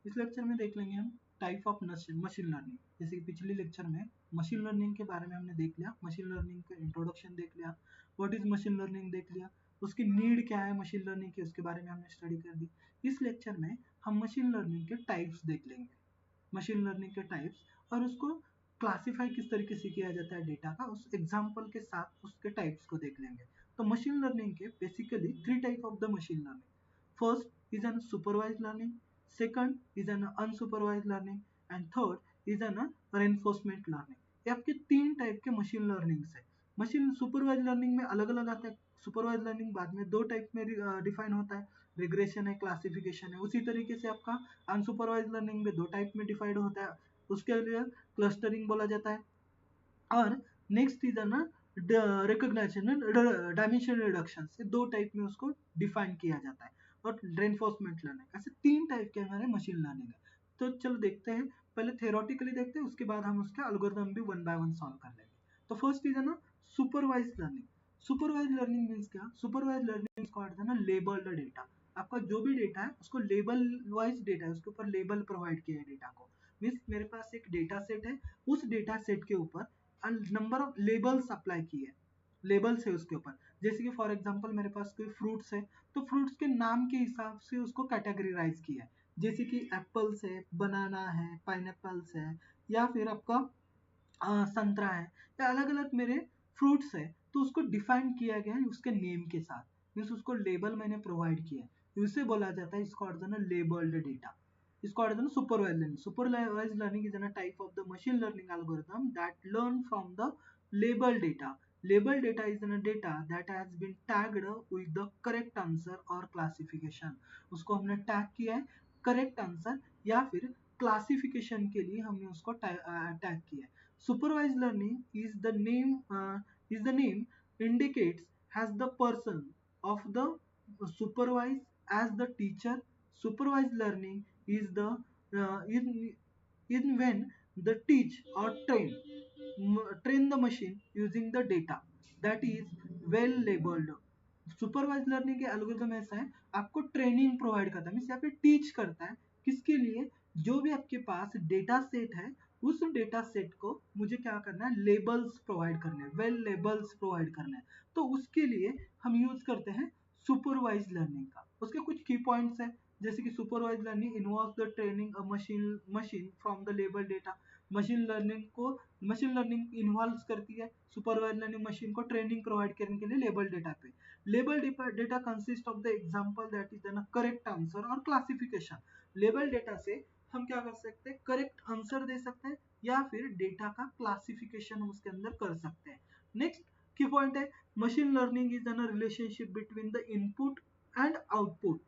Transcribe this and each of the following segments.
इस लेक्चर में देख लेंगे हम टाइप ऑफ मशीन लर्निंग। जैसे कि पिछले लेक्चर में मशीन लर्निंग के बारे में हमने देख लिया, मशीन लर्निंग का इंट्रोडक्शन देख लिया, व्हाट इज मशीन लर्निंग देख लिया, उसकी नीड क्या है मशीन लर्निंग की, उसके बारे में हमने स्टडी कर दी। इस लेक्चर में हम मशीन लर्निंग के टाइप्स देख लेंगे, मशीन लर्निंग के टाइप्स, और उसको क्लासीफाई किस तरीके से किया जाता है डेटा का, उस एग्जाम्पल के साथ उसके टाइप्स को देख लेंगे। तो मशीन लर्निंग के basically 3 type of the machine learning. First is an supervised learning, second is an unsupervised learning, and third is an reinforcement learning। ये आपके 3 टाइप के मशीन लर्निंग्स है। मशीन सुपरवाइज लर्निंग में अलग अलग आता है। सुपरवाइज लर्निंग बाद में 2 टाइप में डिफाइन होता है, रिग्रेशन है, क्लासिफिकेशन है। उसी तरीके से आपका अनसुपरवाइज लर्निंग में 2 टाइप में डिफाइंड होता है, उसके लिए क्लस्टरिंग बोला जाता है। और नेक्स्ट इज ना रिकॉग्निशन, डायमेंशन रिडक्शन से 2 टाइप में उसको डिफाइन किया जाता है। और रेनफोर्समेंट लर्निंग, ऐसे 3 टाइप के हमारे मशीन लर्निंग है। तो चलो देखते हैं, पहले थ्योरेटिकली देखते हैं, उसके बाद हम उसके एल्गोरिथम भी वन बाय वन सॉल्व कर लेंगे। तो फर्स्ट इज है ना supervise learning. Supervise learning means क्या? सुपरवाइज लर्निंग का अर्थ है ना लेबल्ड डेटा। आपका जो भी डेटा है उसको लेबल वाइज डेटा है, उसके ऊपर लेबल प्रोवाइड किया है डेटा को। मीन्स मेरे पास एक डेटा सेट है, उस डेटा सेट के ऊपर नंबर ऑफ लेबल्स अप्लाई किए, लेबल्स है उसके ऊपर। जैसे कि फॉर एग्जांपल मेरे पास कोई फ्रूट्स है, तो फ्रूट्स के नाम के हिसाब से उसको कैटेगराइज किया है। जैसे कि एप्पल्स है, बनाना है, पाइनएप्पल्स है, या फिर आपका संतरा है, या अलग अलग मेरे फ्रूट्स है, तो उसको डिफाइन किया गया है उसके नेम के साथ। मीन्स उसको लेबल मैंने प्रोवाइड किया है, इसे बोला जाता है, इसको अर्थ है ना लेबल्ड डेटा। इसको अर्थ है ना supervise learning. Supervise learning is a type of the machine learning algorithm that learn from the label data. Label data is a data that has been tagged with the correct answer or classification। उसको हमने tag किया है correct answer या फिर classification के लिए हमने उसको टैग किया है। Supervised learning is the name indicates has the person of the supervised as the teacher. Supervised learning is the in when the teach or train the machine using the data that is well labeled। Supervise learning के algorithm ऐसा है, आपको training provide करता है, means यहाँ पे teach करता है किसके लिए? जो भी आपके पास डेटा सेट है, उस डेटा सेट को मुझे क्या करना है? लेबल्स प्रोवाइड करने हैं, वेल लेबल्स प्रोवाइड करने हैं। तो उसके लिए हम यूज करते हैं सुपरवाइज लर्निंग का। उसके कुछ की पॉइंट्स है, जैसे कि supervise learning involves the training a machine from the label data. Machine learning involve करती है सुपरवाइज लर्निंग मशीन को ट्रेनिंग प्रोवाइड करने के लिए लेबल डेटा पे। Label data consist of the example that is the correct answer और classification. Label data से हम क्या कर सकते हैं? करेक्ट आंसर दे सकते हैं या फिर डेटा का क्लासिफिकेशन उसके अंदर कर सकते हैं। नेक्स्ट की पॉइंट है, machine learning is N relationship between the input and output.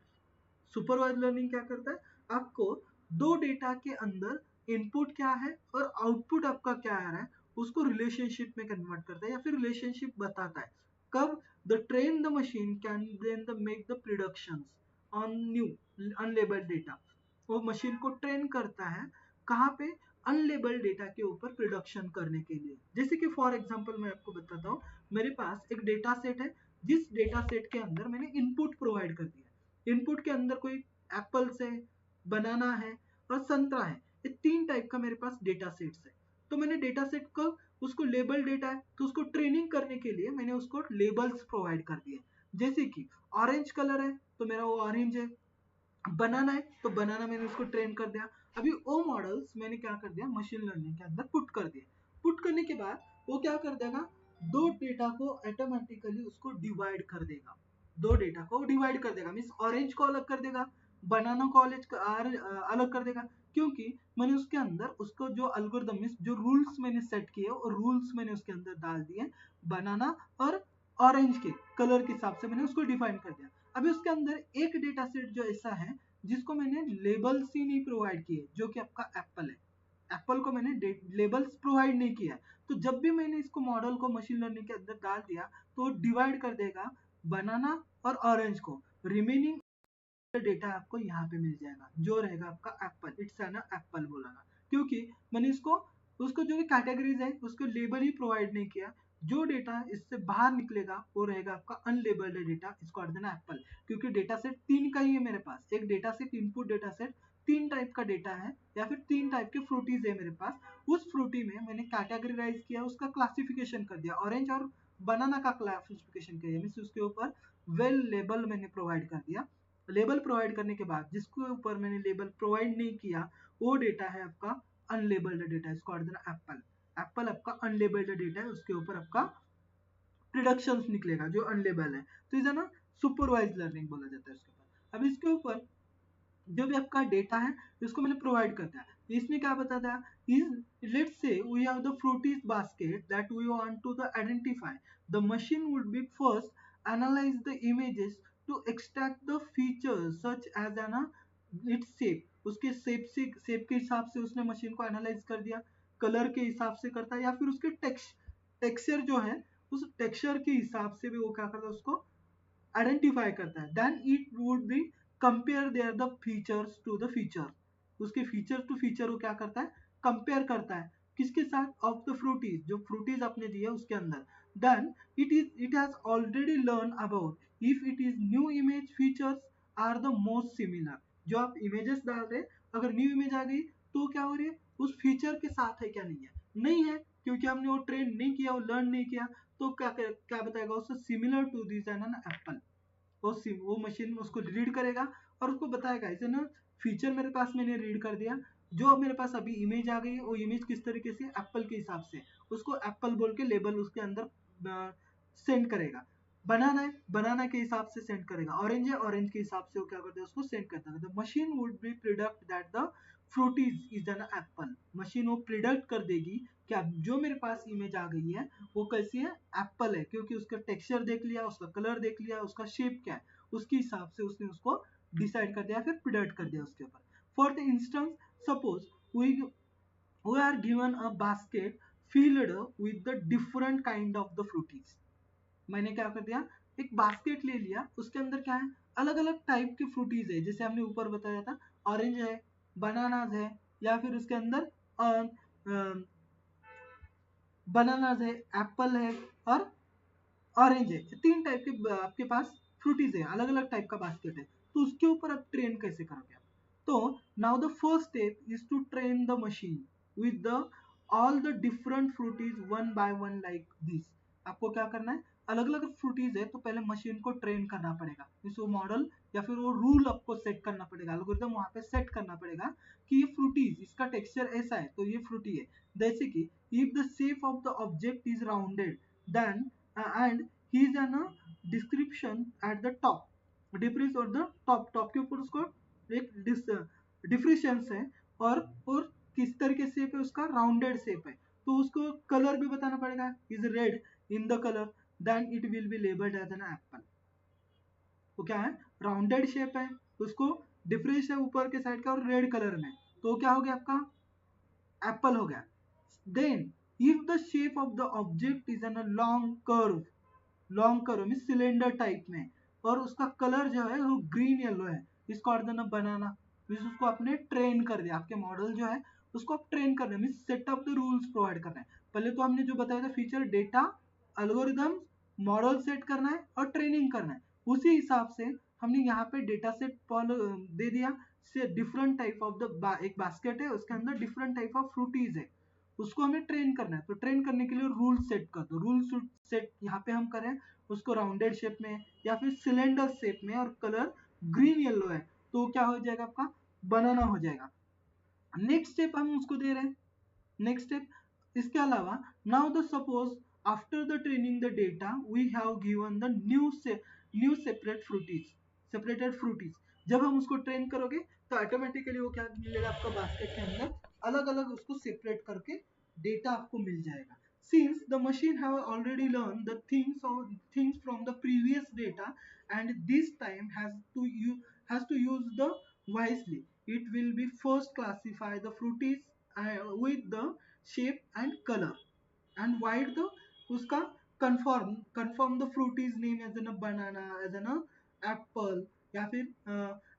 Supervise learning क्या करता है? आपको दो डेटा के अंदर इनपुट क्या है और आउटपुट आपका क्या आ रहा है उसको रिलेशनशिप में कन्वर्ट करता है या फिर रिलेशनशिप बताता है। कब? The train the machine can then the make the predictions on new unlabelled data. वो मशीन को ट्रेन करता है कहाँ पे? अनलेबल्ड डेटा के ऊपर प्रोडक्शन करने के लिए। जैसे कि फॉर एग्जांपल मैं आपको बताता हूँ, मेरे पास एक डेटा सेट है, जिस डेटा सेट के अंदर मैंने इनपुट प्रोवाइड कर दिया। इनपुट के अंदर कोई एप्पल्स है, बनाना है और संतरा है, ये 3 टाइप का मेरे पास डेटा सेट्स है। तो मैंने डेटा सेट को उसको लेबल डेटा है, तो उसको ट्रेनिंग करने के लिए मैंने उसको लेबल्स प्रोवाइड कर दिए। जैसे कि ऑरेंज कलर है तो मेरा वो ऑरेंज है, बनाना है तो बनाना मैंने उसको ट्रेन कर दिया। अभी वो मॉडल्स मैंने क्या कर दिया? मशीन लर्निंग के अंदर पुट कर दिए। पुट करने के बाद वो क्या कर देगा? दो डेटा को ऑटोमेटिकली उसको डिवाइड कर देगा। दो डेटा को डिवाइड कर देगा, मीन्स ऑरेंज को अलग कर देगा, बनाना को अलग कर देगा। क्योंकि मैंने उसके अंदर उसको जो अल्गोरिथम मीन्स जो रूल्स मैंने सेट किए और रूल्स मैंने उसके अंदर डाल दिए, बनाना और ऑरेंज के कलर के हिसाब से मैंने उसको डिफाइन कर दिया। अभी उसके अंदर एक डेटा सेट जो ऐसा है जिसको मैंने लेबल्स ही नहीं प्रोवाइड किए, जो कि आपका एप्पल है। एप्पल को मैंने लेबल्स प्रोवाइड नहीं किया, तो जब भी मैंने इसको मॉडल को मशीन लर्निंग के अंदर डाल दिया तो डिवाइड कर देगा बनाना और ऑरेंज को। रिमेनिंग डेटा आपको यहाँ पे मिल जाएगा जो रहेगा आपका एप्पल, इट्स एन एप्पल बोलेगा, क्योंकि मैंने इसको उसको जो कैटेगरीज है उसको लेबल ही प्रोवाइड नहीं किया। जो डेटा इससे बाहर निकलेगा वो रहेगा आपका अनलेबल्ड डेटा, इसको अर्थ देना एप्पल। क्योंकि डेटा सेट 3 का ही है मेरे पास, एक data set input data set तीन टाइप का डेटा है या फिर तीन टाइप के फ्रूटीज है मेरे पास, उस फ्रूटी में मैंने कैटेगराइज किया, उसका क्लासिफिकेशन कर दिया, ऑरेंज और बनाना का क्लासिफिकेशन किया, मीन्स उसके ऊपर वेल लेबल मैंने प्रोवाइड कर दिया। लेबल प्रोवाइड करने के बाद जिसके ऊपर मैंने लेबल प्रोवाइड नहीं किया वो डेटा है आपका अनलेबल्ड डेटा, इसको और देना एप्पल। एप्पल आपका अनलेबल्ड डेटा है, उसके ऊपर आपका प्रिडिक्शंस निकलेगा जो अनलेबल है, तो इसे ना सुपरवाइज लर्निंग बोला जाता है उसके ऊपर। अब इसके ऊपर जो भी आपका डेटा है इसको मैंने प्रोवाइड करता है, इसमें क्या बताता है is let's say we have the fruits basket that we want to the identify, the machine would be first analyse the images to extract the features such as an its shape, उसके shape के हिसाब से उसने machine को analyse कर दिया, colour के हिसाब से करता है, या फिर उसके टेक्सचर जो है उस टेक्सचर के हिसाब से भी वो क्या करता है उसको आइडेंटिफाई करता है। Then it would be compare there the features to the feature, उसके फीचर टू फीचर वो क्या करता है कंपेयर करता है, किसके साथ, ऑफ द फ्रूटीज, जो फ्रूटीज आपने दिए उसके अंदर। Then it has already learn about if it is new image features are the most similar, जो आप इमेजेस डाल रहे अगर न्यू इमेज आ गई तो क्या हो रही है उस फीचर के साथ है क्या, नहीं है, नहीं है क्योंकि हमने वो ट्रेन नहीं किया, वो लर्न नहीं किया, तो क्या बताएगा उससे similar to this an apple, वो मशीन उसको रीड करेगा और उसको बताएगा इसे ना फीचर मेरे पास मैंने रीड कर दिया, जो मेरे पास अभी इमेज आ गई वो इमेज किस तरीके से एप्पल के हिसाब से, उसको एप्पल बोल के लेबल उसके अंदर सेंड करेगा। बनाना है बनाना के हिसाब से सेंड करेगा, ऑरेंज है ऑरेंज के हिसाब से वो क्या करता है उसको सेंड करता है। The machine would be predict that the fruits is an apple, machine वो प्रिडिक्ट कर देगी क्या जो मेरे पास इमेज आ गई है वो कैसी है एप्पल है, क्योंकि उसका टेक्सचर देख लिया, उसका कलर देख लिया, उसका शेप क्या है उसके हिसाब से उसने उसको डिसाइड कर दिया, फिर प्रिडिक्ट कर दिया उसके ऊपर। For the instance suppose we are given a basket filled with the different kind of the fruities, मैंने क्या कर दिया एक बास्केट ले लिया, उसके अंदर क्या है अलग अलग टाइप के फ्रूटीज है, जैसे हमने ऊपर बताया था ऑरेंज है, बनानाज है, या फिर उसके अंदर बनानाज है, एप्पल है और ऑरेंज है, तीन टाइप के आपके पास फ्रूटीज है, अलग अलग टाइप का बास्केट है, तो उसके ऊपर आप ट्रेन कैसे करोगे आप, तो now the first step is to train the machine with the all the different fruits one by one like this. आपको क्या करना है अलग अलग फ्रूटीज है तो पहले मशीन को ट्रेन करना पड़ेगा, इस वो मॉडल या फिर वो रूल आपको सेट करना पड़ेगा, एल्गोरिथम वहां पे सेट करना पड़ेगा कि ये फ्रूटीज इसका टेक्सचर ऐसा है तो ये फ्रूटी है, जैसे कि if the shape of the object is rounded then and he is an description at the top, depress और द टॉप के ऊपर उसको एक डिफ्रेंशियंस है और किस तरीके से शेप है उसका राउंडेड शेप है, तो उसको कलर भी बताना पड़ेगा is red in the colour, then it will be labelled as an apple. तो क्या है राउंडेड शेप है उसको डिफरेंस है ऊपर के साइड का और रेड कलर में, तो क्या हो गया आपका एप्पल हो गया। Then if the shape of the object is an long curve mean cylinder type में और उसका कलर जो है वो ग्रीन येलो है, इसको और देना बनाना, उसको आपने ट्रेन कर दिया, आपके मॉडल जो है उसको आप ट्रेन करना mean set of the rules provide करना है। पहले तो हमने जो बताया था feature data algorithm model set करना है और ट्रेनिंग करना है, उसी हिसाब से हमने यहाँ पे डेटा सेट दे दिया से डिफरेंट टाइप ऑफ द एक बास्केट है उसके अंदर डिफरेंट टाइप ऑफ फ्रूटीज है, उसको हमें ट्रेन करना है, तो ट्रेन करने के लिए रूल सेट कर दो, रूल सेट यहाँ पे हम करें उसको राउंडेड शेप में या फिर सिलेंडर शेप में और कलर ग्रीन येलो है, तो क्या हो जाएगा आपका बनाना हो जाएगा। नेक्स्ट स्टेप हम उसको दे रहे हैं, नेक्स्ट स्टेप इसके अलावा now the suppose after the training the data we have given the new separated fruits, जब हम उसको ट्रेन करोगे तो ऑटोमेटिकली वो क्या मिलेगा आपका बास्केट के अंदर अलग अलग उसको सेपरेट करके डेटा आपको मिल जाएगा। Since the machine have already learned the things from the previous data and this time has to use the wisely, it will be first classify the fruities with the shape and color and write the उसका confirm the fruities name as an a banana as an a apple या फिर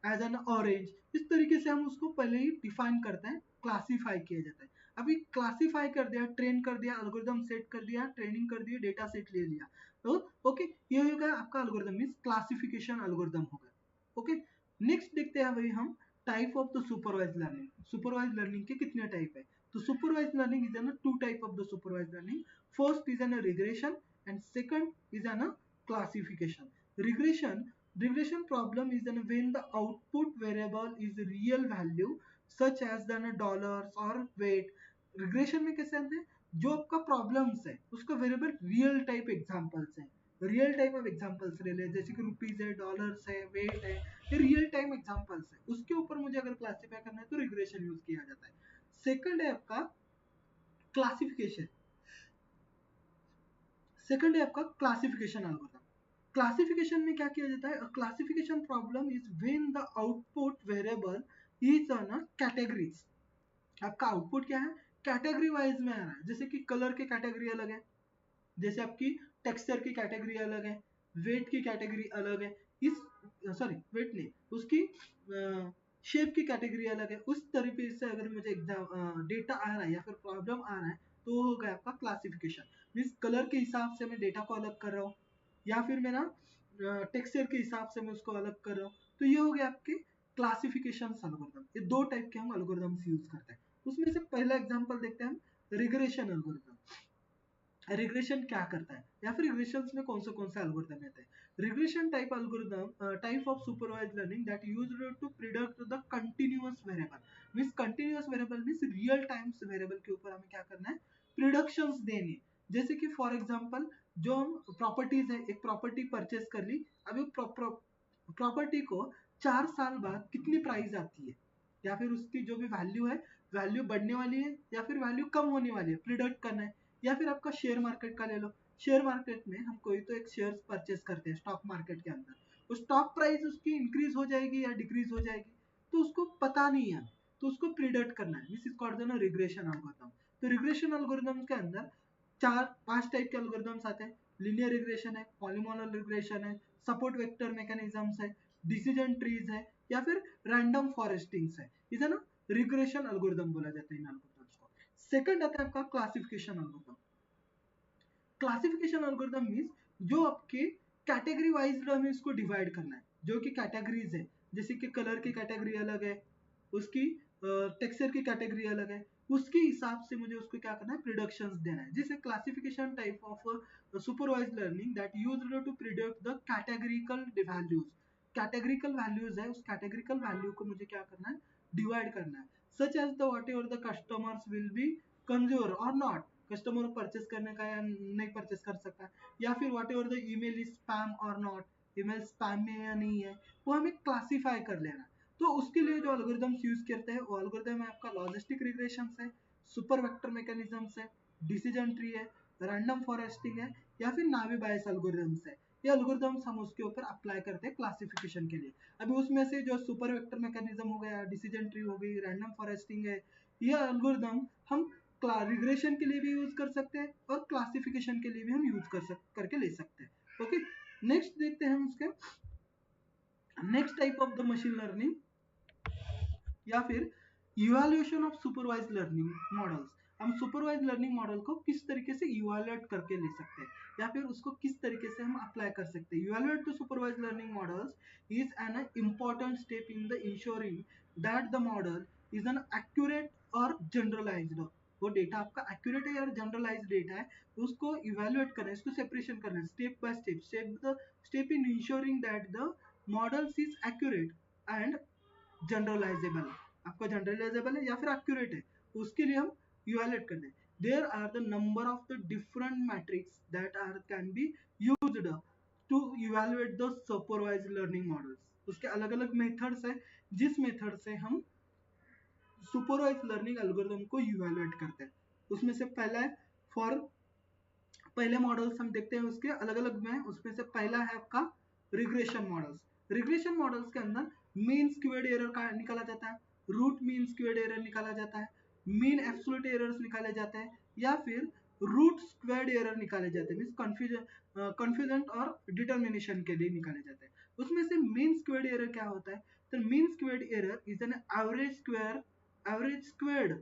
as an orange, इस तरीके से हम उसको पहले ही define करते हैं, क्लासीफाई किया जाता है। अभी क्लासीफाई कर दिया, ट्रेन कर दिया, एल्गोरिथम सेट कर दिया, ट्रेनिंग कर दिया, डेटा सेट ले लिया, तो ओके ये होगा आपका एल्गोरिथम मींस क्लासिफिकेशन एल्गोरिथम होगा। ओके नेक्स्ट देखते हैं भाई हम type of the supervise learning, supervise learning के कितने टाइप है? तो supervise learning is an two type of the supervise learning. First is an regression and second is an classification. Regression problem is when the output variable is real value such as than dollars or weight. Regression में कैसे आते हैं? जो आपका problems है उसका variable real type examples है, real type of examples ले ले, जैसे कि रुपीज है, डॉलर्स है, वेट है, ये रियल टाइम एग्जांपल्स है, उसके ऊपर मुझे अगर क्लासिफाई करना है तो रिग्रेशन यूज किया जाता है. सेकंड है आपका क्लासिफिकेशन. सेकंड है आपका क्लासिफिकेशन एल्गोरिथम. क्लासिफिकेशन में क्या किया जाता है? Classification problem is when the output variable is on categories. आपका आउटपुट क्या है? कैटेगरी वाइज में आ रहा है, जैसे कि कलर की कैटेगरी अलग है, जैसे आपकी टेक्सचर की कैटेगरी अलग है, वेट की कैटेगरी अलग है, इस सॉरी वेट नहीं, उसकी शेप की कैटेगरी अलग है. उस तरीके से अगर मुझे एग्जाम डेटा आ रहा है या फिर प्रॉब्लम आ रहा है तो वो हो गया आपका क्लासिफिकेशन. मीन्स कलर के हिसाब से मैं डेटा को अलग कर रहा हूँ या फिर मेरा टेक्सचर के हिसाब से मैं उसको अलग कर रहा हूँ, तो ये हो गया आपके क्लासिफिकेशन एल्गोरिथम. ये दो टाइप के हम एल्गोरिथम्स यूज करते हैं. उसमें से पहला एग्जांपल देखते हैं हम, रिग्रेशन एल्गोरिथम. रिग्रेशन क्या करता है या फिर रिग्रेशन में कौन से एल्गोरिथम रहते हैं? Regression type algorithm type of supervised learning that used to predict the continuous variable. Means continuous variable means real time variable के ऊपर हमें क्या करना है? प्रिडिक्शंस देनी. जैसे कि फॉर एग्जांपल जो हम प्रॉपर्टीज है, एक प्रॉपर्टी परचेज कर ली, अभी प्रॉपर्टी को 4 साल बाद कितनी प्राइस आती है या फिर उसकी जो भी वैल्यू है, वैल्यू बढ़ने वाली है या फिर वैल्यू कम होने वाली है, प्रिडिक्ट करना है. या फिर आपका शेयर मार्केट का ले लो. शेयर मार्केट में हम कोई तो एक शेयर परचेज करते हैं स्टॉक मार्केट के अंदर, तो स्टॉक प्राइस उसकी इंक्रीज हो जाएगी या डिक्रीज हो जाएगी, तो उसको पता नहीं है, तो उसको प्रिडिक्ट करना है. This is called the regression algorithm. तो रिग्रेशन एल्गोरिथम के अंदर 4-5 टाइप के एल्गोरिथम्स आते हैं. लीनियर रिग्रेशन है, पॉलीमोनल रिग्रेशन है, सपोर्ट वेक्टर मैकेनिज्म्स है, डिसीजन ट्रीज है या फिर रैंडम फॉरेस्टिंग्स है. इसे ना रिग्रेशन एल्गोरिथम बोला जाता है इन एल्गोरिथम्स को. सेकंड आता है आपका classification algorithm. Classification algorithm means जो आपके कैटेगरी वाइज हमें इसको डिवाइड करना है, जो कि कैटेगरीज है, जैसे कि कलर की कैटेगरी अलग है, उसकी टेक्सचर की कैटेगरी अलग है, उसके हिसाब से मुझे उसको क्या करना है? प्रिडिक्शंस देना है. जिसे classification type of supervised learning that used to predict the categorical values. Categorical values है, उस कैटेगरिकल वैल्यू को मुझे क्या करना है? डिवाइड करना है. Such as the whatever the customers will be consumer और नॉट, कस्टमर परचेस करने का या नहीं परचेस कर सकता, या फिर whatever the email is spam और नॉट, ईमेल स्पैम में या नहीं है, वो हमें क्लासीफाई कर लेना. तो उसके लिए जो एल्गोरिथम्स यूज करते हैं वो एल्गोरिथम है आपका लॉजिस्टिक रिग्रेशंस है, सुपर वेक्टर मैकेनिज्म्स है, डिसीजन ट्री है, रैंडम फॉरेस्टिंग है या फिर नावी बायस एल्गोरिथम्स है. ये एल्गोरिथम्स हम उसके ऊपर अप्लाई करते हैं क्लासिफिकेशन के लिए. अभी उसमें से जो सुपर वेक्टर मैकेनिज्म हो गया, डिसीजन ट्री हो गई, रैंडम फॉरेस्टिंग है, ये एल्गोरिथम हम रिग्रेशन के लिए भी यूज कर सकते हैं और क्लासिफिकेशन के लिए भी हम यूज करके ले सकते हैं. ओके, नेक्स्ट देखते हैं हम उसके next type of the machine learning या फिर evaluation of supervised learning models. हम सुपरवाइज्ड लर्निंग मॉडल को किस तरीके से इवैल्यूएट करके ले सकते हैं या फिर उसको किस तरीके से हम अप्लाई कर सकते हैं. Evaluate the supervised learning models is an important step in the ensuring that the model is an accurate और जनरलाइज्ड. वो डेटा आपका एक्यूरेट है या जनरलाइज्ड डेटा है, उसको इवैल्यूएट करना है, इसको सेपरेशन करना है step by step in ensuring that the models is accurate and generalisable. आपका जनरलाइजेबल है या फिर एक्यूरेट है, उसके लिए हम इवैल्यूएट करते हैं. There are the number of the different metrics that are can be used to evaluate the supervised learning models. उसके अलग अलग मेथड्स है जिस मेथड से हम सुपरवाइज्ड लर्निंग एल्गोरिथम को इवैल्यूएट करते हैं. उसमें से पहला है फॉर पहले मॉडल्स हम देखते हैं उसके अलग अलग में. उसमें से पहला है आपका रिग्रेशन मॉडल्स. रिग्रेशन मॉडल्स के अंदर मीन स्क्वेयर्ड एरर का निकाला जाता है, रूट मीन स्क्वेयर्ड एरर निकाला जाता है, मीन एब्सोल्यूट एरर्स निकाले जाते हैं या फिर रूट स्क्वेयर्ड एरर निकाले जाते हैं. मींस कंफ्यूजन और डिटर्मिनेशन के लिए निकाले जाते हैं. उसमें से मीन स्क्वेयर्ड एरर क्या होता है? तो mean squared error is an average squared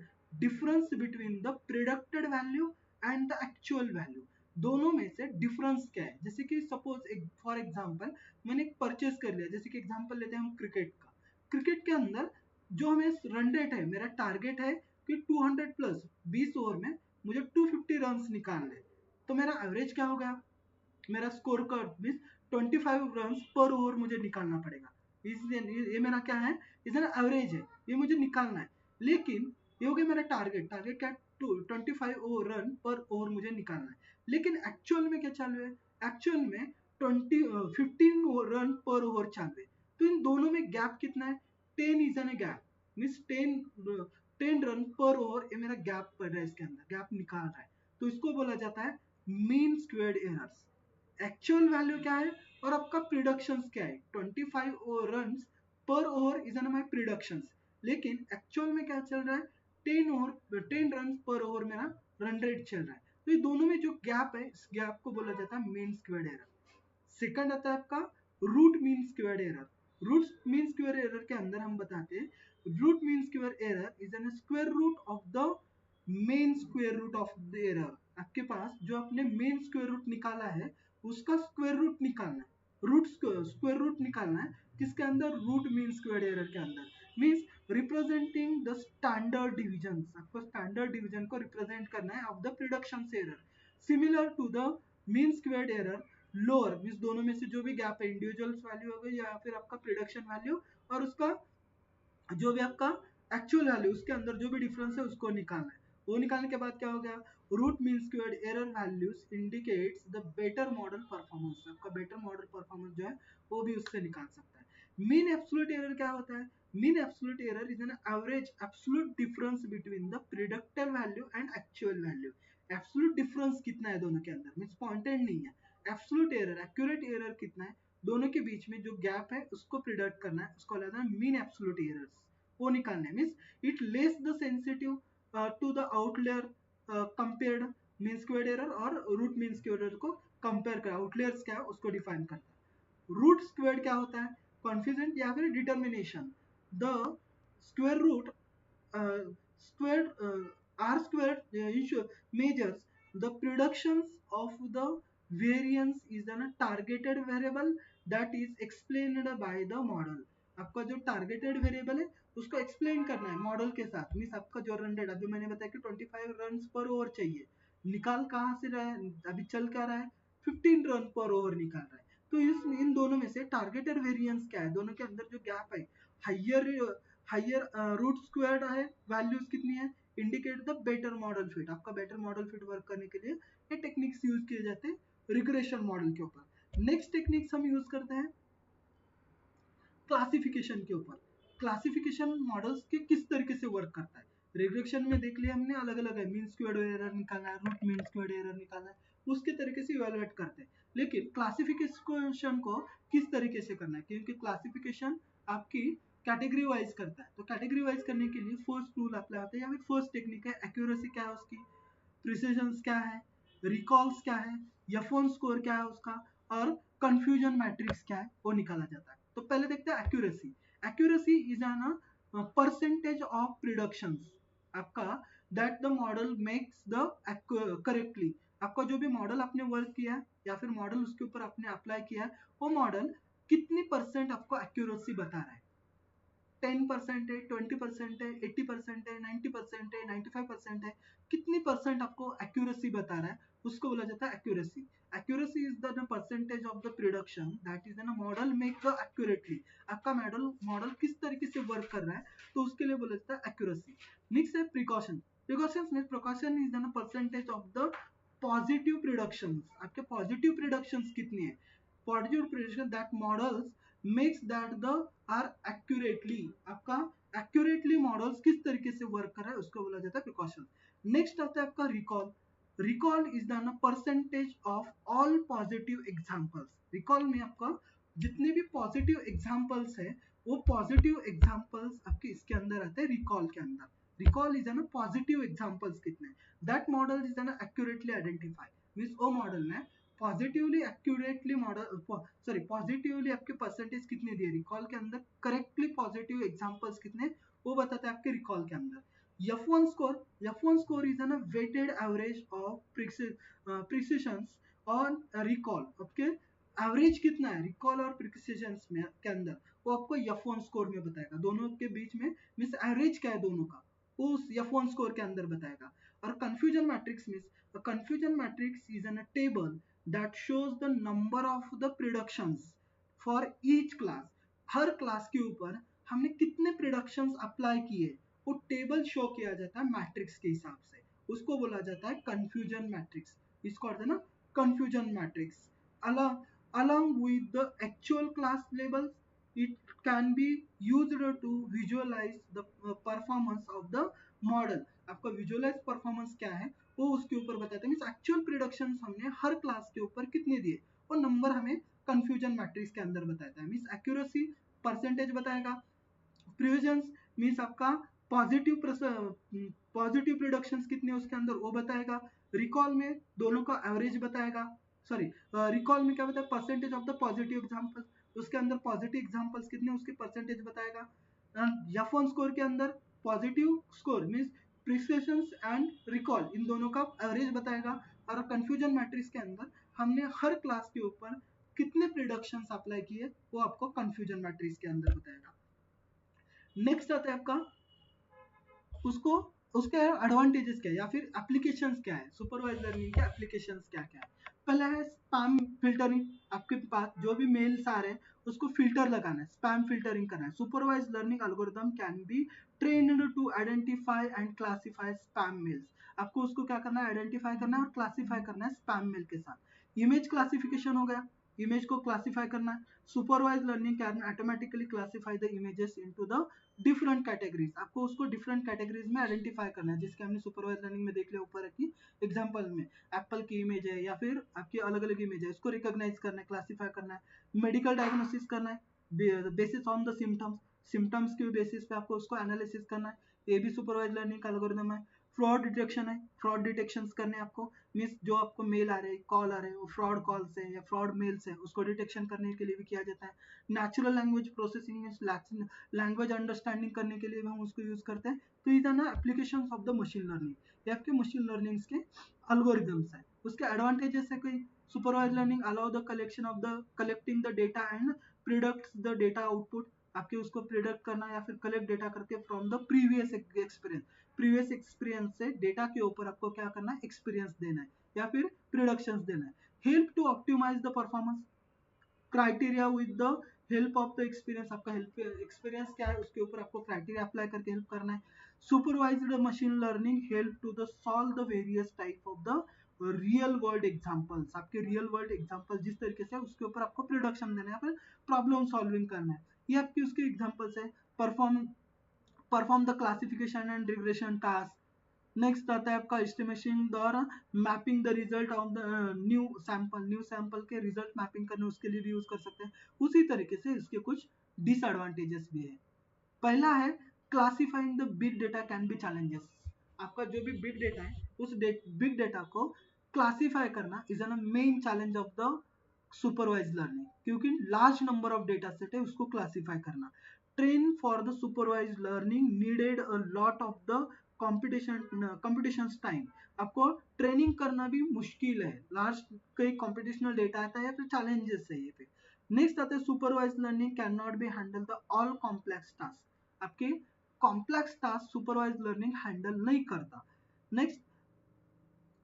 difference between the predicted value and the actual value. दोनों में से डिफरेंस क्या है? जैसे कि सपोज फॉर एग्जांपल मैंने एक परचेस कर लिया, जैसे कि एग्जांपल लेते हैं हम क्रिकेट का. क्रिकेट के अंदर जो हमें रन रेट है, मेरा टारगेट है कि 200 प्लस 20 ओवर में मुझे 250 रन निकालने, तो मेरा एवरेज क्या होगा, मेरा स्कोर कार्ड मीन 25 रन पर ओवर मुझे निकालना पड़ेगा। ये मेरा क्या है, इस एवरेज है, ये मुझे निकालना है। लेकिन ये हो गया मेरा टारगेट, टारगेट क्या है, 25 रन पर ओवर मुझे निकालना है। लेकिन एक्चुअल में क्या चालू है, एक्चुअल में 15 रन पर ओवर चालू है। तो इन दोनों में गैप कितना है, 10 is an gap, means 10 run पर ओवर, ये मेरा गैप पड़ रहा है, इसके अंदर गैप निकाल रहा है। तो इसको बोला जाता है mean squared errors. Actual value क्या है और आपका प्रिडक्शंस क्या है, 25 रन पर ओवर इज एन माई प्रिडक्शंस। लेकिन एक्चुअल में क्या चल रहा है, 10 रन पर ओवर मेरा रन रेट चल रहा है। तो ये दोनों में जो गैप है, इस गैप को बोला जाता है मीन स्क्वेयर्ड एरर। सेकंड आता है आपका root mean squared error. Root mean square error के अंदर हम बताते हैं, root mean square error is an square root of the mean square root of the error. आपके पास जो आपने मेन स्क्वायर रूट निकाला है उसका स्क्वायर रूट निकालना है, रूट स्क्वायर रूट निकालना है, किसके अंदर, रूट मीन स्क्वेयर एरर के अंदर। Means representing the standard division, आपको स्टैंडर्ड डिविजन को रिप्रेजेंट करना है of the prediction error, similar to the mean square error. Lower means दोनों में से जो भी गैप है, इंडिविजुअल वैल्यू हो गई या फिर आपका प्रोडक्शन वैल्यू और उसका जो भी आपका एक्चुअल वैल्यू, उसके अंदर जो भी डिफरेंस है उसको निकालना है। वो निकालने के बाद क्या हो गया, root mean squared error values indicates the better model performance. आपका बेटर मॉडल परफॉर्मेंस जो है वो भी उससे निकाल सकता है। मीन एब्सोल्यूट एरर क्या होता है, mean absolute error is an average absolute difference between the predicted value and actual value. Absolute difference कितना है दोनों के अंदर, मीन्स पॉइंटेड नहीं है। एब्सोल्यूट एरर, एक्यूरेट एरर कितना है, दोनों के बीच में जो गैप है उसको प्रिडिक्ट करना है, उसको कहते हैं मीन एब्सोल्यूट एरर्स। वो निकालना है, means it less the sensitive to the outlier compared mean squared error, और रूट मीन स्क्वेयर्ड एरर को कंपेयर कर, आउटलेयर्स क्या है उसको डिफाइन करता है। रूट स्क्वेयर्ड क्या होता है, कॉन्फ्यूजन या फिर determination. The square root squared r squared measures the productions of the variance is a targeted variable that is explained by the model। आपका जो टारगेटेड वेरिएबल है उसको एक्सप्लेन करना है मॉडल के साथ। मीन्स आपका जो रन रेट, अभी मैंने बताया कि 25 रन पर ओवर चाहिए, निकाल कहाँ से रहा है, अभी चल क्या रहा है, 15 रन पर ओवर निकाल रहा है। तो इन दोनों में से टारगेटेड वेरिएंस क्या है, दोनों के अंदर जो गैप है, हाइयर हाइयर रूट स्क्वायर्ड है, वैल्यूज कितनी है, indicate the better model fit. आपका बेटर मॉडल फिट वर्क करने के लिए ये टेक्निक्स यूज किए जाते हैं रिग्रेशन मॉडल के ऊपर। नेक्स्ट टेक्निक्स हम यूज करते हैं क्लासिफिकेशन के ऊपर। क्लासिफिकेशन मॉडल्स के किस तरीके से वर्क करता है, रिग्रेशन में देख लिया हमने, अलग अलग है, मीन स्क्वायर्ड एरर निकालना है, रूट मीन स्क्वायर्ड एरर निकालना है, उसके तरीके से इवेलुएट करते हैं। लेकिन क्लासिफिकेशन को किस तरीके से करना है, क्योंकि क्लासिफिकेशन आपकी कैटेगरी वाइज करता है। तो कैटेगरी वाइज करने के लिए फर्स्ट रूल अप्लाई होता है या फिर फर्स्ट टेक्निक है, एक्यूरेसी क्या है उसकी, प्रिसीजन क्या है, रिकॉल्स क्या है, F1 स्कोर क्या है उसका, और कंफ्यूजन मैट्रिक्स क्या है, वो निकाला जाता है। तो पहले देखते हैं accuracy. Accuracy is an percentage of predictions आपका that the model makes the correctly. आपका जो भी मॉडल आपने वर्क किया है या फिर मॉडल उसके ऊपर आपने अप्लाई किया है, वो मॉडल कितनी परसेंट आपको एक्यूरेसी बता रहा है, 10% है, 20% है, 80% है, 90% है, 95% है, कितनी परसेंट आपको एक्यूरेसी बता रहा है, उसको बोला जाता है accuracy. Accuracy is the percentage of the production that is an model make the accurately. आपका मॉडल किस तरीके से वर्क कर रहा है, तो उसके लिए बोला जाता है एक्यूरेसी। नेक्स्ट है precaution. Precaution is an percentage of the positive production. आपके पॉजिटिव प्रोडक्शन कितनी है, positive production that models makes that the are accurately. आपका एक्यूरेटली मॉडल्स किस तरीके से वर्क कर रहा है उसको बोला जाता है प्रिकॉशन। नेक्स्ट आता है आपका recall. Recall is the percentage of all positive examples. Recall में आपका जितने भी पॉजिटिव एग्जांपल्स है, वो पॉजिटिव एग्जांपल्स आपके इसके अंदर आते हैं रिकॉल के अंदर। Recall is an positive examples कितने, that model is an accurately identify. Means वो मॉडल ने पॉजिटिवली एक्यूरेटली मॉडल पॉजिटिवली आपके परसेंटेज कितने दिए रिकॉल के अंदर, करेक्टली पॉजिटिव एग्जांपल्स कितने वो बताते हैं आपके रिकॉल के अंदर। F1 score is an weighted average of precisions on recall। Okay, average कितना है रिकॉल और प्रिसिजन में के अंदर, वो आपको F1 स्कोर में बताएगा, दोनों के बीच में मीन्स एवरेज क्या है दोनों का, वो उस F1 स्कोर के अंदर बताएगा। और confusion matrix means confusion matrix is an a table that shows the number of the productions for each class. Her class के ऊपर हमने कितने प्रोडक्शंस अप्लाई किए वो टेबल शो किया जाता है मैट्रिक्स के हिसाब से, उसको बोला जाता है कंफ्यूजन मैट्रिक्स। इसको कहते हैं ना confusion matrix. along with the actual class labels, it can be used to visualize the performance of the model। आपका visualize performance क्या है वो उसके ऊपर बताते हैं, मीन्स एक्चुअल प्रोडक्शन हमने हर क्लास के ऊपर कितने दिए वो नंबर हमें कंफ्यूजन मैट्रिक्स के अंदर बताता है। मीन्स एक्यूरेसी परसेंटेज बताएगा, प्रिविजन्स मीन्स आपका पॉजिटिव प्रोडक्शंस कितने उसके अंदर वो बताएगा, रिकॉल में दोनों का एवरेज बताएगा, सॉरी रिकॉल में क्या बताया percentage of the positive examples, उसके अंदर पॉजिटिव एग्जांपल्स कितने उसके परसेंटेज बताएगा। F1 स्कोर के अंदर positive score means precisions and recall इन दोनों का एवरेज बताएगा। और कंफ्यूजन मैट्रिक्स के अंदर हमने हर क्लास के ऊपर कितने प्रिडिक्शंस अप्लाई किए वो आपको कंफ्यूजन मैट्रिक्स के अंदर बताएगा। नेक्स्ट आता है आपका उसको उसके एडवांटेजेस क्या है या फिर एप्लीकेशंस क्या है, सुपरवाइज लर्निंग के एप्लीकेशंस क्या क्या है। पहला है स्पैम फिल्टरिंग, आपके पास जो भी मेल्स आ रहे हैं उसको फिल्टर लगाना है, स्पैम फिल्टरिंग करना है। Supervise learning algorithm can be trained to identify and classify spam mails. आपको उसको क्या करना है आइडेंटिफाई करना है और क्लासिफाई करना है स्पैम मेल के साथ। इमेज क्लासिफिकेशन हो गया, इमेज को क्लासिफाई करना है। Supervise learning can automatically classify the images into the different categories, आपको उसको डिफरेंट कैटेगरीज में आइडेंटिफाई करना है, जिसके हमने सुपरवाइज लर्निंग में देख लिया ऊपर की एग्जांपल में। एप्पल की इमेज है या फिर आपकी अलग अलग इमेज है, उसको रिकॉग्नाइज करना है, क्लासिफाई करना है। मेडिकल डायग्नोसिस करना है basis on the symptoms, symptoms के बेसिस पे आपको उसको एनालिसिस करना है, ये भी सुपरवाइज लर्निंग का एल्गोरिथम है। फ्रॉड डिटेक्शन है, फ्रॉड डिटेक्शन करने आपको मीन्स जो आपको मेल आ रहे हैं कॉल आ रहे हैं वो फ्रॉड कॉल से या फ्रॉड मेल से उसको डिटेक्शन करने के लिए भी किया जाता है। Natural language processing means language understanding करने के लिए भी हम उसको यूज करते हैं। तो ये ना application of the machine learning, ये आपके मशीन लर्निंग के अल्गोरिदम्स है। उसके एडवांटेजेस है कोई supervise learning allow the collection of the collecting the data and products the data output, आपके उसको प्रिडिक्ट करना या फिर कलेक्ट डेटा करके फ्रॉम द प्रीवियस एक्सपीरियंस से डेटा के ऊपर आपको क्या करना है एक्सपीरियंस देना है या फिर प्रोडक्शंस देना है। Help to optimise the performance criteria with the help of the experience, आपका हेल्प एक्सपीरियंस क्या है उसके ऊपर आपको क्राइटेरिया अप्लाई करके हेल्प करना है। Supervised machine learning help to the solve the various type of the real world examples, आपके रियल वर्ल्ड एग्जांपल जिस तरीके से उसके ऊपर आपको प्रोडक्शन देना है या फिर प्रॉब्लम सॉल्विंग करना है, ये आपकी उसके एग्जांपल्स है। Perform the classification and regression task. Next आता है आपका एस्टिमेशन द्वारा mapping the result of the new sample के रिजल्ट मैपिंग करने उसके लिए भी यूज कर सकते हैं। उसी तरीके से इसके कुछ डिसएडवांटेजेस भी है। पहला है classifying the big data can be challenges, आपका जो भी बिग डेटा है उस बिग डेटा को क्लासिफाई करना is an main challenge of the supervise learning, क्योंकि large number of data set है उसको क्लासिफाई करना। Train for the supervise learning needed a lot of the competition time, आपको training करना भी मुश्किल है, लार्ज कई कॉम्पिटिशनल डेटा आता है या फिर चैलेंजेस है ये पे। नेक्स्ट आता है supervise learning can not be handle the all complex task, आपके complex task supervise learning handle नहीं करता। Next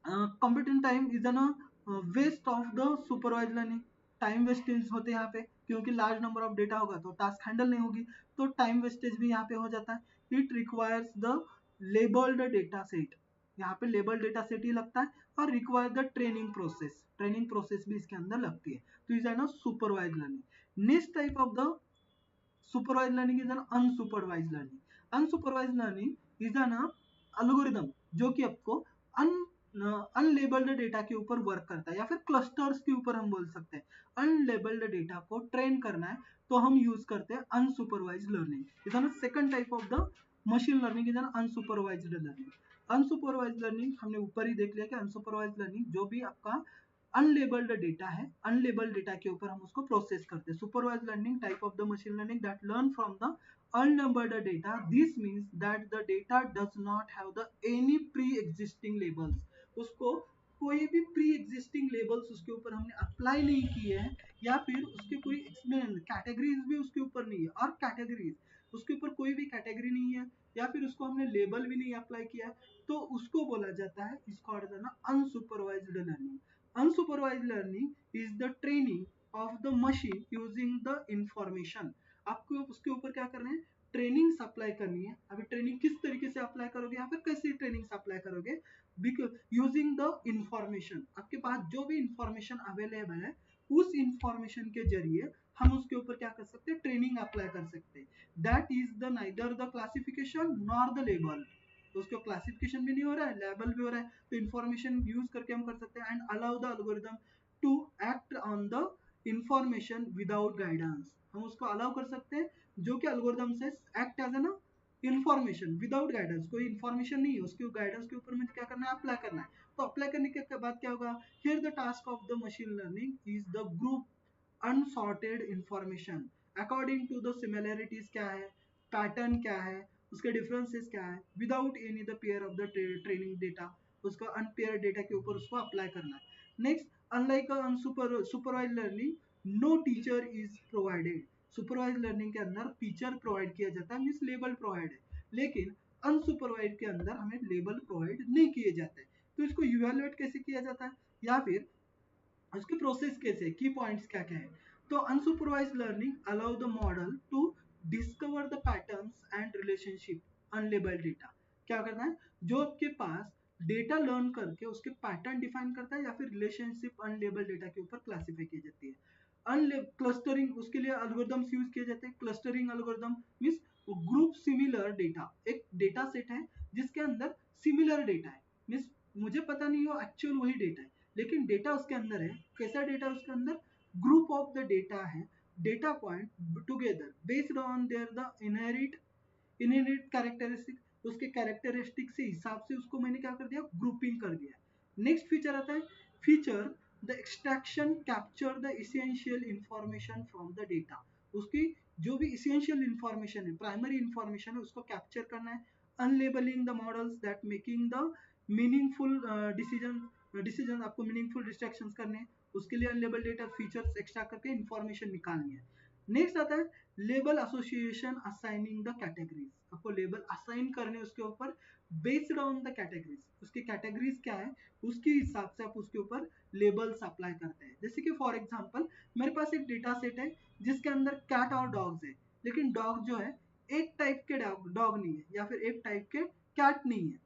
computing time is an waste of the supervise learning, time wastage होते हैं यहाँ पे, क्योंकि लार्ज नंबर ऑफ डेटा होगा तो टास्क हैंडल नहीं होगी तो टाइम वेस्टेज भी यहाँ पे हो जाता है। It requires the labelled data set, यहाँ पे लेबल डेटा सेट ही लगता है और रिक्वायर द ट्रेनिंग प्रोसेस भी इसके अंदर लगती है। तो is an supervise learning. Next type of the supervised learning is an unsupervised learning. Unsupervised learning is an algorithm जो कि आपको अनलेबल्ड डेटा के ऊपर वर्क करता है या फिर क्लस्टर्स के ऊपर हम बोल सकते हैं। अनलेबल्ड डेटा को ट्रेन करना है तो हम यूज करते हैं unsupervised learning. Is N second type of the machine learning is N unsupervised learning. Unsupervised learning हमने ऊपर ही देख लिया कि अनसुपरवाइज्ड लर्निंग जो भी आपका अनलेबल्ड डेटा है, अनलेबल्ड डेटा के ऊपर हम उसको प्रोसेस करते हैं। Supervise learning type of the machine learning that learn from the unnumbered data, this means that the data does not have the any pre existing labels, उसको कोई भी प्री एग्जिस्टिंग लेबल्स उसके ऊपर हमने अप्लाई नहीं किए हैं, या फिर उसके कोई कैटेगरीज भी उसके ऊपर नहीं है, और कैटेगरीज उसके ऊपर कोई भी कैटेगरी नहीं है, या फिर उसको हमने लेबल भी नहीं अप्लाई किया, तो उसको बोला जाता है, इसको ना unsupervised learning. Unsupervised learning is the training of the machine using the information. आपको उसके ऊपर क्या करना है, ट्रेनिंग अप्लाई करनी है। अभी ट्रेनिंग किस तरीके से अप्लाई करोगे, या फिर कैसी ट्रेनिंग अप्लाई करोगे, यूजिंग द इंफॉर्मेशन। आपके पास जो भी इंफॉर्मेशन अवेलेबल है, उस इंफॉर्मेशन के जरिए हम उसके ऊपर क्या कर सकते हैं, ट्रेनिंग अप्लाई कर सकते हैं। That is the neither the classification nor the label. तो उसको क्लासिफिकेशन भी नहीं हो रहा है, लेबल भी हो रहा है, तो इंफॉर्मेशन यूज करके हम कर सकते हैं। And allow the algorithm to act on the information without guidance. हम उसको अलाउ कर सकते हैं, जो कि एल्गोरिथम से act as an information without guidance, कोई इन्फॉर्मेशन नहीं है, उसके गाइडेंस के ऊपर मुझे क्या करना है, अप्लाई करना है। तो अप्लाई करने के बाद क्या होगा, here the task of the machine learning is the group unsorted information according to the similarities क्या है, पैटर्न क्या है, उसके डिफरेंसेस क्या है, without any the pair of the training data, उसका अनपेयर डेटा के ऊपर उसको अप्लाई करना है। Next, unlike supervise learning no teacher is provided. Supervise learning के अंदर टीचर प्रोवाइड किया जाता है, मीन्स लेबल प्रोवाइड है, लेकिन अनसुपरवाइज के अंदर हमें लेबल प्रोवाइड नहीं किए जाते। तो इसको इवेलुएट कैसे किया जाता है, या फिर उसकी प्रोसेस कैसे, की पॉइंट्स क्या क्या है। तो unsupervise learning allow the model to discover the patterns and relationship unlabelled data. क्या करना है, जो आपके पास डेटा लर्न करके उसके पैटर्न डिफाइन करता है, या फिर रिलेशनशिप अनलेबल्ड डेटा के ऊपर क्लासिफाई की जाती है। क्लस्टरिंग, उसके लिए एल्गोरिथम्स यूज किए जाते हैं। Clustering algorithm means group similar data, एक डेटा सेट है जिसके अंदर सिमिलर डेटा है, मींस मुझे पता नहीं हो एक्चुअल वही डेटा है, लेकिन डेटा उसके अंदर है। कैसा डेटा उसके अंदर, ग्रुप ऑफ द डेटा है, data point together based on their the inherit characteristic, उसके कैरेक्टरिस्टिक से हिसाब से उसको मैंने क्या कर दिया, ग्रुपिंग कर दिया। नेक्स्ट फीचर आता है, feature the extraction capture the essential information from the data. उसकी जो भी इसेंशियल इंफॉर्मेशन है, प्राइमरी इंफॉर्मेशन है, उसको कैप्चर करना है। Unlabelling the models that making the meaningful decision, आपको मीनिंगफुल डिस्ट्रैक्शंस करने हैं, उसके लिए अनलेबल डेटा फीचर्स एक्स्ट्रा करके इंफॉर्मेशन निकालनी है। नेक्स्ट आता है label association assigning the categories. आपको लेबल असाइन करने उसके ऊपर बेस्ड ऑन द कैटेगरीज, उसकी कैटेगरीज क्या है उसके हिसाब से आप उसके ऊपर लेबल्स अप्लाई करते हैं। जैसे कि फॉर एग्जांपल मेरे पास एक डेटा सेट है जिसके अंदर कैट और डॉग्स है, लेकिन डॉग जो है एक टाइप के डॉग नहीं है, या फिर एक टाइप के कैट नहीं है,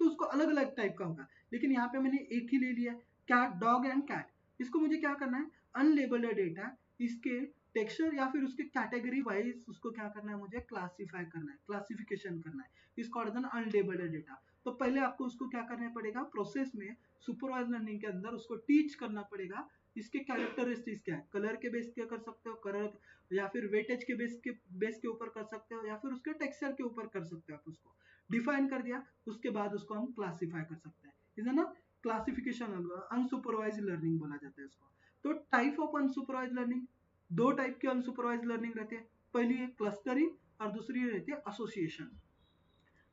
तो उसको अलग अलग टाइप का होगा। लेकिन यहाँ पे मैंने एक ही ले लिया, कैट, डॉग एंड कैट। इसको मुझे क्या करना है, अनलेबल्ड डेटा, इसके टेक्सचर या फिर उसके कैटेगरी वाइज उसको क्या करना है, मुझे क्लासिफाई करना है, क्लासिफिकेशन करना है, इसको अनलेबल्ड डेटा। तो पहले आपको उसको क्या करना पड़ेगा, प्रोसेस में सुपरवाइज लर्निंग के अंदर उसको टीच करना पड़ेगा, इसके कैरेक्टरिस्टिक्स क्या है, कलर के बेस पे कर सकते हो, कलर या फिर वेटेज के बेस के ऊपर कर सकते हो, या फिर उसके टेक्सचर के ऊपर कर सकते हो। आप उसको डिफाइन कर दिया, उसके बाद उसको हम क्लासिफाई कर सकते हैं, इज ना क्लासिफिकेशन। अनसुपरवाइज लर्निंग बोला जाता है इसको। तो टाइप ऑफ अनसुपरवाइज लर्निंग, दो टाइप की अनसुपरवाइज लर्निंग रहती है। पहली है क्लस्टरिंग और दूसरी रहती है association.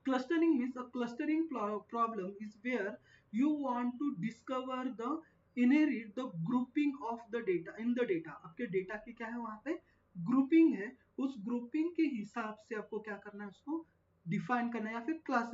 Clustering means a clustering problem is where you want to discover the inherit the grouping of the data in the data। आपके डेटा की क्या है, वहां पे ग्रुपिंग है, उस ग्रुपिंग के हिसाब से आपको क्या करना है, उसको डिफाइन करना है या फिर क्लास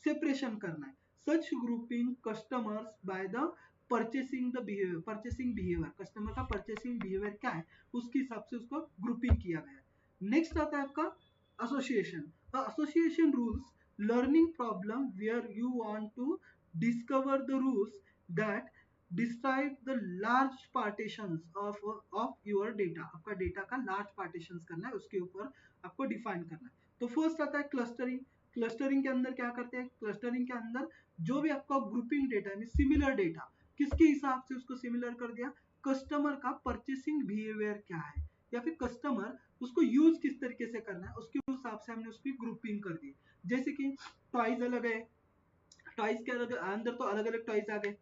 सेपरेशन करना है। Such grouping customers by the purchasing the behaviour, purchasing behaviour, customer का परचेसिंग बिहेवियर क्या है उसके हिसाब से उसको ग्रुपिंग किया गया है। नेक्स्ट आता है आपका association. Association rules learning problem where you want to discover the rules that describe the large partitions of your data। आपका डेटा का लार्ज पार्टीशंस करना है, उसके ऊपर आपको डिफाइन करना है। तो फर्स्ट आता है क्लस्टरिंग। क्लस्टरिंग के अंदर क्या करते हैं, क्लस्टरिंग के अंदर जो भी आपका ग्रुपिंग डेटा है, सिमिलर डेटा, किसके हिसाब से उसको सिमिलर कर दिया, कस्टमर का परचेसिंग बिहेवियर क्या है, या फिर कस्टमर उसको यूज किस तरीके से करना है, उसके हिसाब से हमने उसकी ग्रुपिंग कर दी। जैसे कि टॉयज अलग है, टॉयज के अलग अंदर तो अलग अलग टॉयज आ गए,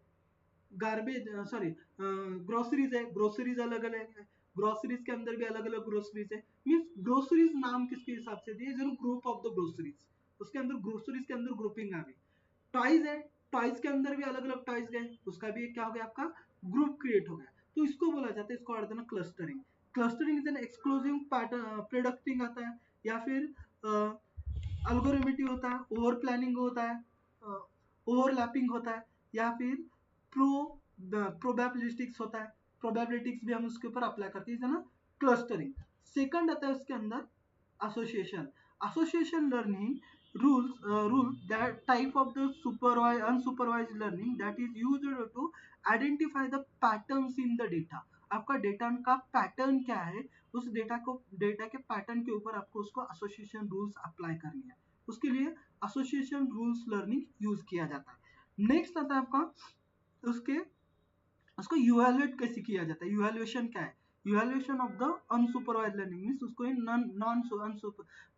गार्बेज सॉरी ग्रोसरीज है, ग्रोसरीज अलग अलग है, ग्रोसरीज के अंदर भी अलग अलग ग्रोसरीज है। मीन्स ग्रोसरीज नाम किसके हिसाब से दिए, जरूर ग्रुप ऑफ द ग्रोसरीज, उसके अंदर ग्रोसरीज के अंदर ग्रुपिंग आ गई। टॉयज है, टॉयज के अंदर भी अलग अलग टॉयज गए, उसका भी एक क्या हो गया आपका ग्रुप क्रिएट हो गया। तो इसको बोला जाता है, इसको और देना clustering. Clustering is an exclusive pattern प्रोडक्टिंग आता है, या फिर अल्गोरिथमिक होता है, ओवर प्लानिंग होता है, ओवरलैपिंग होता है, या फिर प्रो प्रोबेबिलिस्टिक्स होता है, प्रोबेबिलिटिक्स भी हम उसके ऊपर अप्लाई करते हैं, ना क्लस्टरिंग। सेकंड आता है उसके अंदर association. Association learning rules that type of the supervised unsupervised learning that is used to identify the patterns in the data. आपका डेटा का पैटर्न क्या है, उस डेटा के पैटर्न के ऊपर आपको उसको एसोसिएशन रूल्स अप्लाई करनी है, उसके लिए एसोसिएशन रूल्स लर्निंग यूज किया जाता है। नेक्स्ट आता है आपका उसके उसको इवेलुएट कैसे किया जाता है। इवेल्युएशन क्या है, evaluation of the unsupervise learning means उसको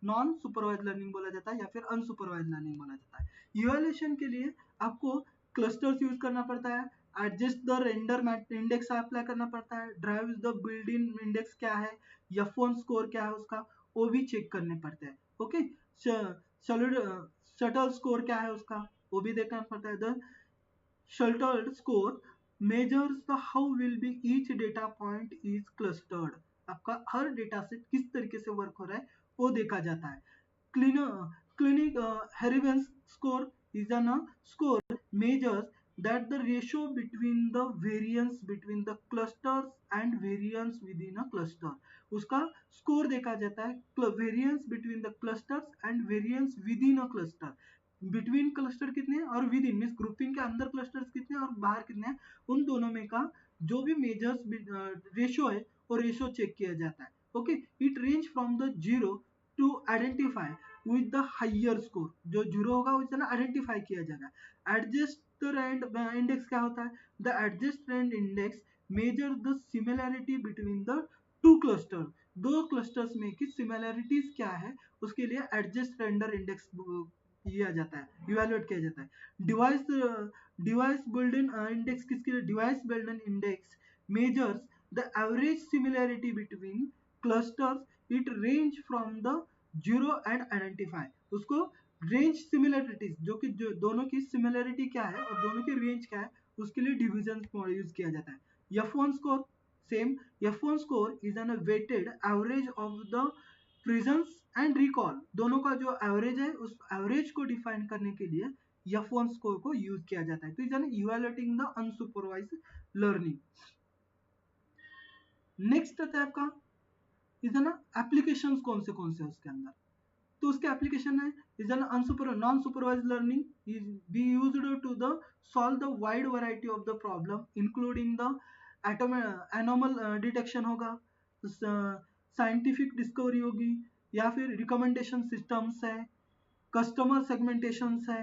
नॉन सुपरवाइज लर्निंग बोला जाता है, या फिर अनसुपरवाइज लर्निंग बोला जाता है। इवेल्युएशन के लिए आपको क्लस्टर्स यूज करना पड़ता है, adjust the render index apply करना पड़ता है, drive the build in index क्या है, F1 स्कोर क्या है उसका, वो भी चेक करने पड़ते हैं। ओके, शटल स्कोर क्या है उसका, वो भी देखना पड़ता है। The sheltered score measures the how will be each data point is clustered। आपका हर डेटा सेट किस तरीके से वर्क हो रहा है वो देखा जाता है। Clinic Heriven's score is an score measures that the ratio between the variance between the clusters and variance within a cluster। उसका स्कोर देखा जाता है variance between the clusters and variance with in a cluster. Between cluster कितने हैं और with in means grouping के अंदर clusters कितने हैं और बाहर कितने हैं, उन दोनों में का जो भी मेजर्स रेशियो है वो रेशियो चेक किया जाता है। Okay, it range from the zero to identify with the higher score. जो जीरो होगा उसे ना आइडेंटिफाई किया जाएगा। एडजस्ट रैंड इंडेक्स क्या होता है, the adjust Rand index measure the similarity between the two cluster. दो क्लस्टर्स में की सिमिलैरिटीज क्या है उसके लिए एडजस्ट रेंडर इंडेक्स किया जाता है, इवेलुएट किया जाता है। डिवाइस बिल्डन इंडेक्स किसके लिए, Davies Bouldin index measures the average similarity between clusters, it range from the zero and identify. उसको रेंज सिमिलैरिटीज जो दोनों की सिमिलैरिटी क्या है और दोनों की रेंज क्या है उसके लिए डिवीजन यूज किया जाता है। F1 score same, F1 score is an weighted average of the presence and recall. दोनों का जो एवरेज है उस एवरेज को डिफाइन करने के लिए F1 स्कोर को यूज किया जाता है। तो is an evaluating the unsupervised learning. Next आता है आपका इज एन एप्लीकेशंस कौन से उसके अंदर, तो उसके एप्लीकेशन है is an non supervised learning is be used to the solve the wide variety of the problem including the anomaly detection होगा, साइंटिफिक डिस्कवरी होगी, या फिर रिकमेंडेशन सिस्टम्स है, कस्टमर सेगमेंटेशन है,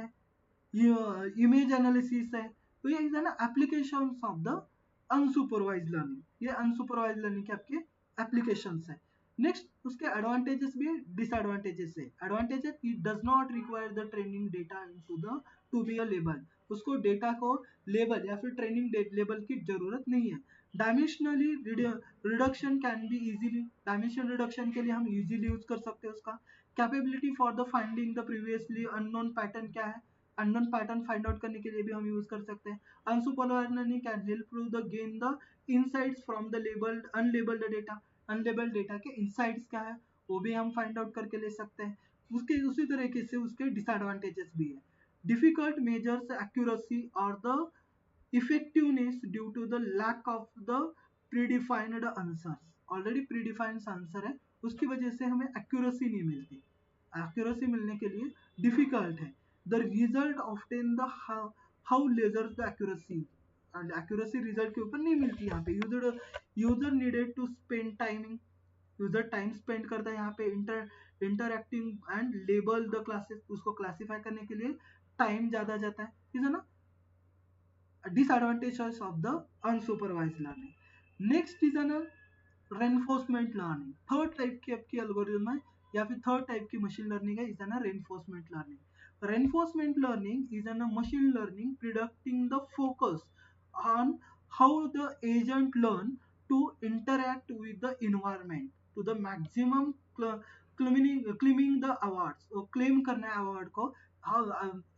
इमेज एनालिसिस है। तो ये है ना application of the unsupervise learning, ये अनसुपरवाइज लर्निंग के आपके एप्लीकेशन है। नेक्स्ट उसके एडवांटेजेस भी डिसएडवांटेजेस है। Advantages, it does not require the training data into the to be a label. उसको डेटा को लेबल या फिर ट्रेनिंग लेबल की जरूरत नहीं है। Dimensionally reduction can be easily, dimension reduction के लिए हम इजीली यूज कर सकते हैं उसका। Capability for the finding the previously unknown pattern क्या है, अननोन पैटर्न फाइंड आउट करने के लिए भी हम यूज कर सकते हैं। Unsupervised learning can help to the gain the insights from the labelled unlabelled data. Unlabelled data के इनसाइट्स क्या है वो भी हम फाइंड आउट करके ले सकते हैं। उसके उसी तरीके से उसके डिसएडवांटेजेस भी है। डिफिकल्ट मेजर्स एक्यूरेसी और the effectiveness due to the lack of the predefined answers। Already predefined answer है उसकी वजह से हमें एक्यूरेसी नहीं मिलती, एक्यूरेसी मिलने के लिए डिफिकल्ट है। The result often the how lesser the accuracy, accuracy result के ऊपर नहीं मिलती यहाँ पे। User needed to spend timing, user time spend करता है यहाँ पे interacting and label the classes, उसको क्लासिफाई करने के लिए टाइम ज्यादा जाता है, ठीक है ना। Disadvantages of the unsupervised learning. Next is an reinforcement learning। Third type की आपकी एल्गोरिथम है या फिर थर्ड टाइप की मशीन लर्निंग है, is N reinforcement learning। Reinforcement learning is an machine learning predicting the focus on how the agent learn to interact with the environment to the maximum claiming the awards। वो claim करना है award को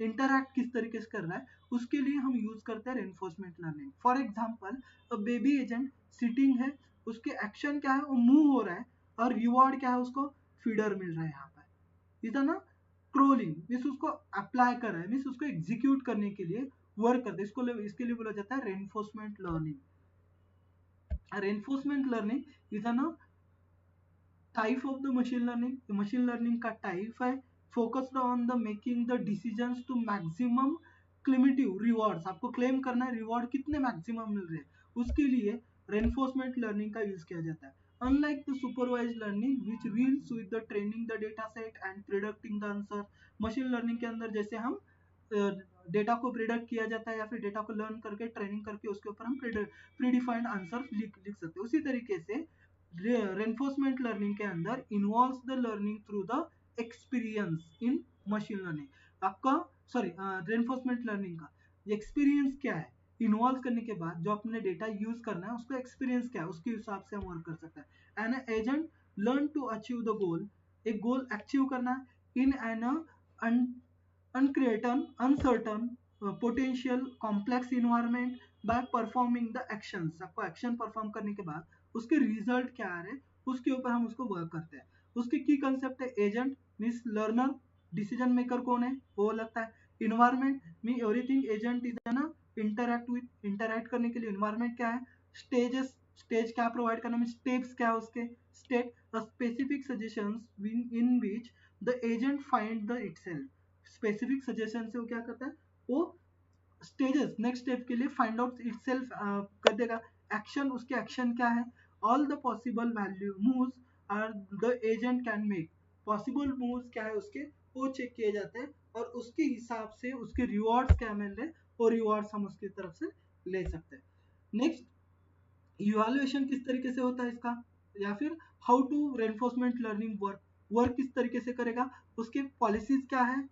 interact किस तरीके से कर रहा है, उसके लिए हम यूज करते हैं reinforcement learning. For example, baby agent sitting है, उसके एक्शन क्या है, वो मूव हो रहा है, और रिवॉर्ड क्या है, उसको फीडर मिल रहा है। यहाँ पर इधर ना क्रोलिंग मीन्स उसको अप्लाई कर रहा है, मीन्स उसको एग्जीक्यूट करने के लिए वर्क करते हैं, इसके लिए बोला जाता है reinforcement learning. Reinforcement learning is ना type of the machine learning. Machine learning का टाइप है focused on the making the decisions to maximum cumulative rewards. आपको क्लेम करना है रिवॉर्ड कितने मैक्सिमम मिल रहे हैं, उसके लिए रेनफोर्समेंट लर्निंग का यूज किया जाता है। Unlike the supervised learning which deals with the training the data set and predicting the answer. Machine learning के अंदर जैसे हम डेटा को प्रिडिक्ट किया जाता है या फिर डेटा को लर्न करके ट्रेनिंग करके उसके ऊपर हम प्रीडिफाइंड आंसर लिख सकते हैं, उसी तरीके से रेनफोर्समेंट लर्निंग के अंदर involves the learning through the experience in machine learning. आपका सॉरी रेनफोर्समेंट लर्निंग का एक्सपीरियंस क्या है, इन्वॉल्व करने के बाद जो अपने डेटा यूज करना है उसको एक्सपीरियंस क्या है, उसके हिसाब से हम वर्क कर सकते हैं। An agent learn to achieve the goal, एक गोल अचीव करना है in an uncreated, uncertain, potential complex environment by performing the actions। आपको एक्शन परफॉर्म करने के बाद उसके रिजल्ट क्या आ रहे हैं उसके ऊपर हम उसको वर्क करते हैं। उसके की कंसेप्ट है agent means learner, decision maker कौन है वो लगता है, environment mean everything agent is ना इंटरैक्ट विद, इंटरैक्ट करने के लिए इन्वायरमेंट क्या है, स्टेजेस, स्टेज क्या प्रोवाइड करना, स्टेप्स क्या है उसके, state specific suggestions in which the agent find the itself. Specific suggestion से वो क्या करता है, वो स्टेजेस नेक्स्ट स्टेप के लिए फाइंड आउट इटसेल्फ कर देगा। एक्शन, उसके एक्शन क्या है, all the possible value moves are the agent can make. Possible moves क्या है उसके, वो चेक किए जाते हैं और उसके हिसाब से उसके रिवॉर्ड्स क्या मिल रहे हैं, और रिवॉर्ड्स हम उसकी तरफ से ले सकते हैं। नेक्स्ट, इवैल्यूएशन किस तरीके से होता है इसका, या फिर how to reinforcement learning work, work किस तरीके से करेगा, उसके पॉलिसीज क्या है,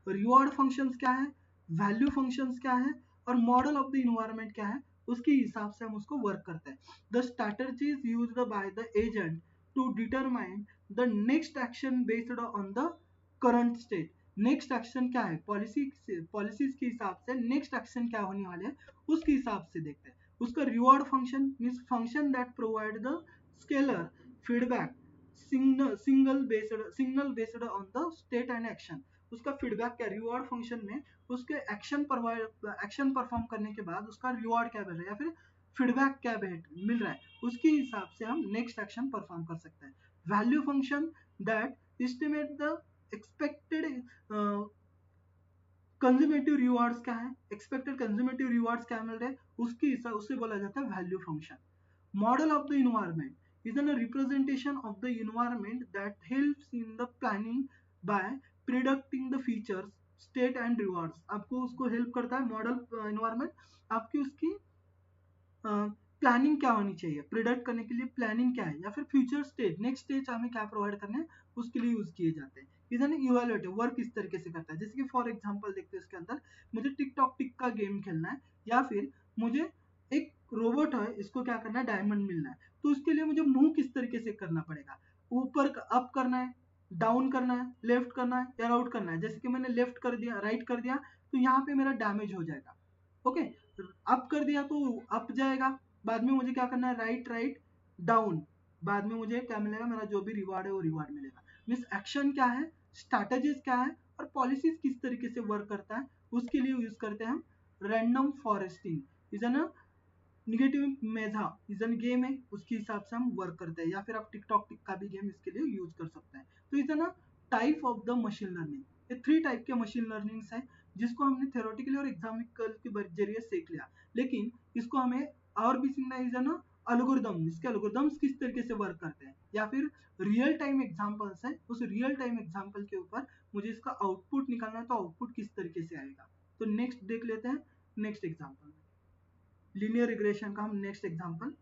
रिवॉर्ड फंक्शंस क्या है, वैल्यू फंक्शंस क्या है, और मॉडल ऑफ द इन्वायरमेंट क्या है, उसके हिसाब से हम उसको वर्क करते हैं। The strategies used by the agent to determine the next action based on the current state. Next action क्या है, पॉलिसीज के हिसाब से नेक्स्ट एक्शन क्या होने वाले हैं उसके हिसाब से देखते हैं। उसका reward function means function that provide the scalar feedback signal based on the state and action. उसका फीडबैक क्या, रिवॉर्ड फंक्शन में उसके एक्शन परफॉर्म करने के बाद उसका रिवॉर्ड क्या मिल रहा है या फिर फीडबैक क्या मिल रहा है, उसके हिसाब से हम नेक्स्ट एक्शन परफॉर्म कर सकते हैं। Value function that estimate the expected cumulative rewards क्या है, एक्सपेक्टेड कंज्यूमेटिव रिवॉर्ड्स क्या मिल रहे हैं उसके हिसाब उससे बोला जाता है value function. Model of the environment is a representation of the environment that helps in the planning by predicting the features, state and rewards। आपको उसको हेल्प करता है मॉडल इन्वायरमेंट, आपकी उसकी प्लानिंग क्या होनी चाहिए, प्रिडिक्ट करने के लिए प्लानिंग क्या है, या फिर फ्यूचर स्टेट नेक्स्ट स्टेज हमें क्या प्रोवाइड करने हैं उसके लिए यूज किए जाते हैं। इधर इवेल्युएटिव वर्क इस तरीके से करता है, जैसे कि फॉर एग्जांपल देखते हैं इसके अंदर मुझे टिक टॉक टिक का गेम खेलना है, या फिर मुझे एक रोबोट है इसको क्या करना है डायमंड मिलना है, तो उसके लिए मुझे मूव किस तरीके से करना पड़ेगा, ऊपर अप करना है, डाउन करना है, लेफ्ट करना है या राउट करना है। जैसे कि मैंने लेफ्ट कर दिया, राइट कर दिया तो यहाँ पे मेरा डैमेज हो जाएगा, ओके। अप कर दिया तो अप जाएगा, बाद में मुझे क्या करना है राइट राइट डाउन, बाद में मुझे क्या मिलेगा, मेरा जो भी रिवार्ड है वो रिवार्ड मिलेगा। मीन्स एक्शन क्या है, स्ट्रैटेजीज क्या है, और पॉलिसीज किस तरीके से वर्क करता है उसके लिए यूज करते हैं हम random foresting. Is an negative Medha is an game है, उसके हिसाब से हम वर्क करते हैं, या फिर आप टिकटॉक टिक का भी गेम इसके लिए यूज कर सकते हैं। तो is an type of the machine learning, ये 3 टाइप के मशीन लर्निंग्स है जिसको हमने थ्योरेटिकली और एग्जामिकल के जरिए सीख लिया, लेकिन इसको हमें और भी सीखना है ना एल्गोरिदम, इसके एल्गोरिदम्स किस तरीके से वर्क करते हैं, या फिर रियल टाइम एग्जांपल्स है, उस रियल टाइम एग्जांपल के ऊपर मुझे इसका आउटपुट निकालना है तो आउटपुट किस तरीके से आएगा। तो नेक्स्ट देख लेते हैं नेक्स्ट एग्जांपल, लीनियर रिग्रेशन का हम नेक्स्ट एग्जांपल